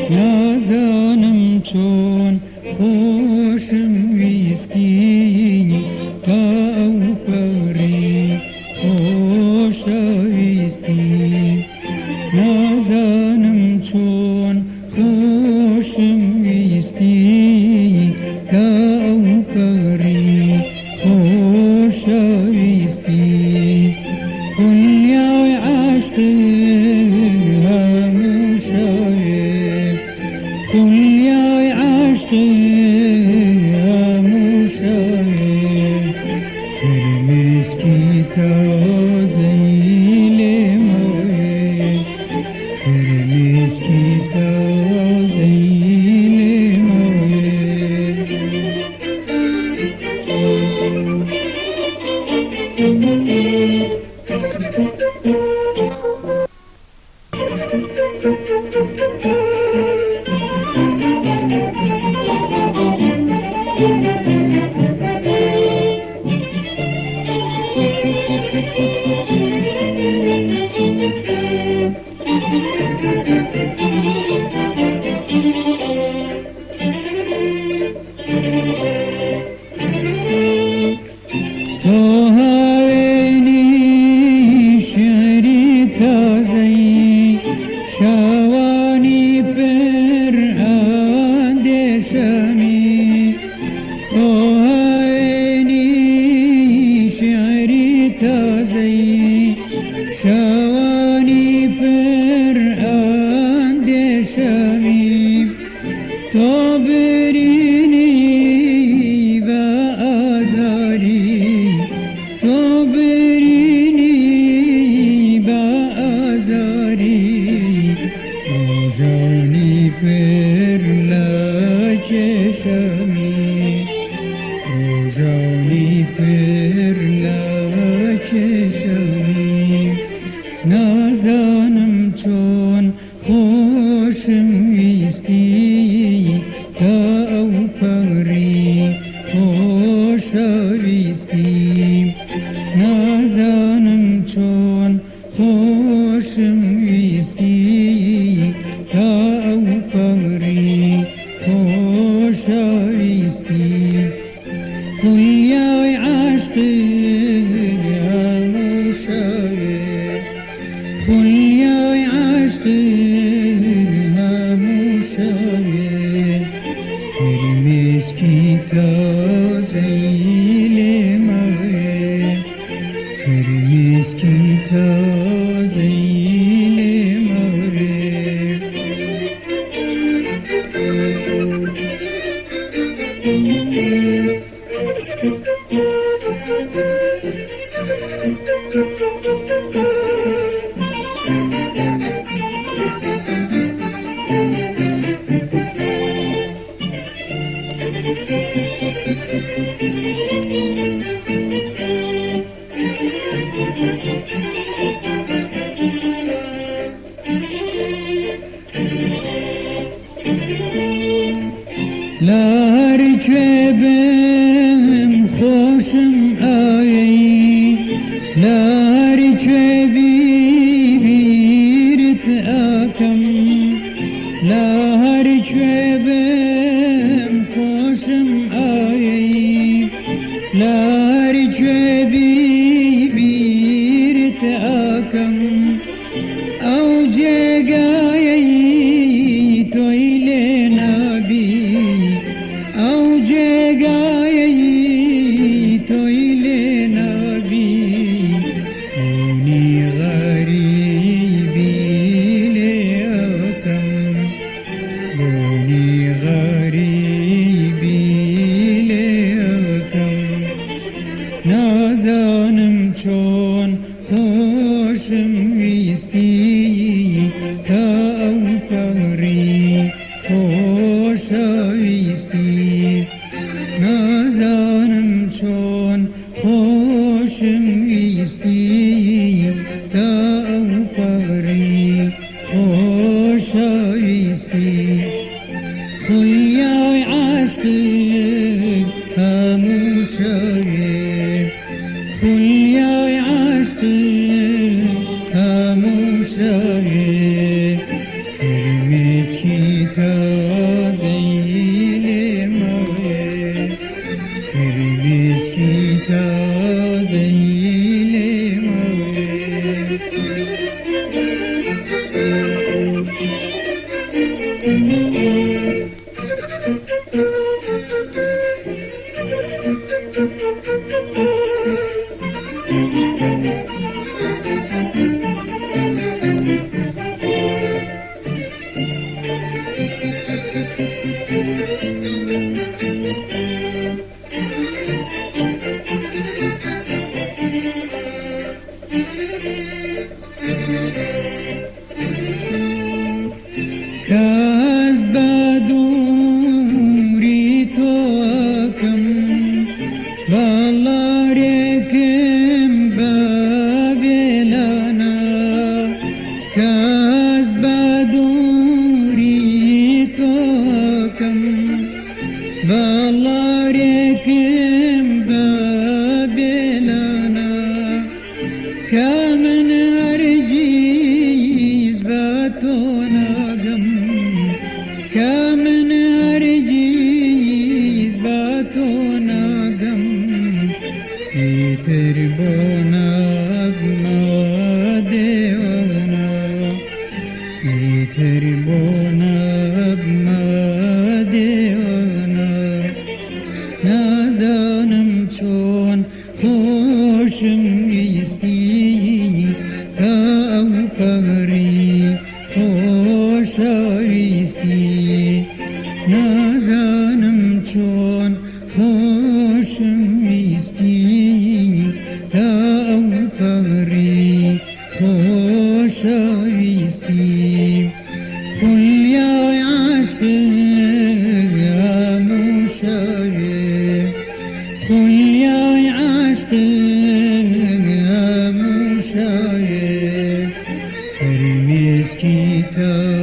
نازانم چون خوشم ویستی تا او پری خوشویستی نازانم چون خوشم ویستی تا او پری خوشویستی دنیای عشقی دنیای عشقی هموشای فرمسکی تازیل مای فرمسکی تازیل تو هاینی شعری تازه‌ای شوانی پر اندیشمی تو هاینی شعری تازه‌ای شوانی پر اندیشمی تو برینی و آزاری تو برینی و آزاری روزانی پر لچشمی روزانی پر لچشمی نازانم چون خوشم ویستی تا او پری خوشویستی نازانم چون خوشم ویستی تا او پری خوشویستی دنیای عشقی هموشای دنیای عشقی هموشای فرمسکی تازیل مای فرمسکی تازیل مای کم او جگایی تویل نبی او جگایی تویل نبی اونی غریبی لیاکم اونی غریبی لیاکم نازانم چون خوشم ویستی تا او پری خوشویستی نازانم چون خوشم ویستی تا او پری خوشویستی خویای عشقی هموشایی خویای عشقی هموشایی فرمسکی تازیل موی فرمسکی تازیل موی کاز بدوری تو کم بالارکم بابلانا کاز بدوری تو کم بالارکم بابلانا کامن هرگیز باتوناگم کامن هرگیز باتوناگم ایتر بوناگما دیوانا ایتر بوناگما دیوانا نازانم چون خوشم ویستی تا او پری خوشویستی نازانم چون خوشم ویستی تا او پری خوشویستی خویای عشقی هموشایی خویای عشقی هموشایی فرمسکی تا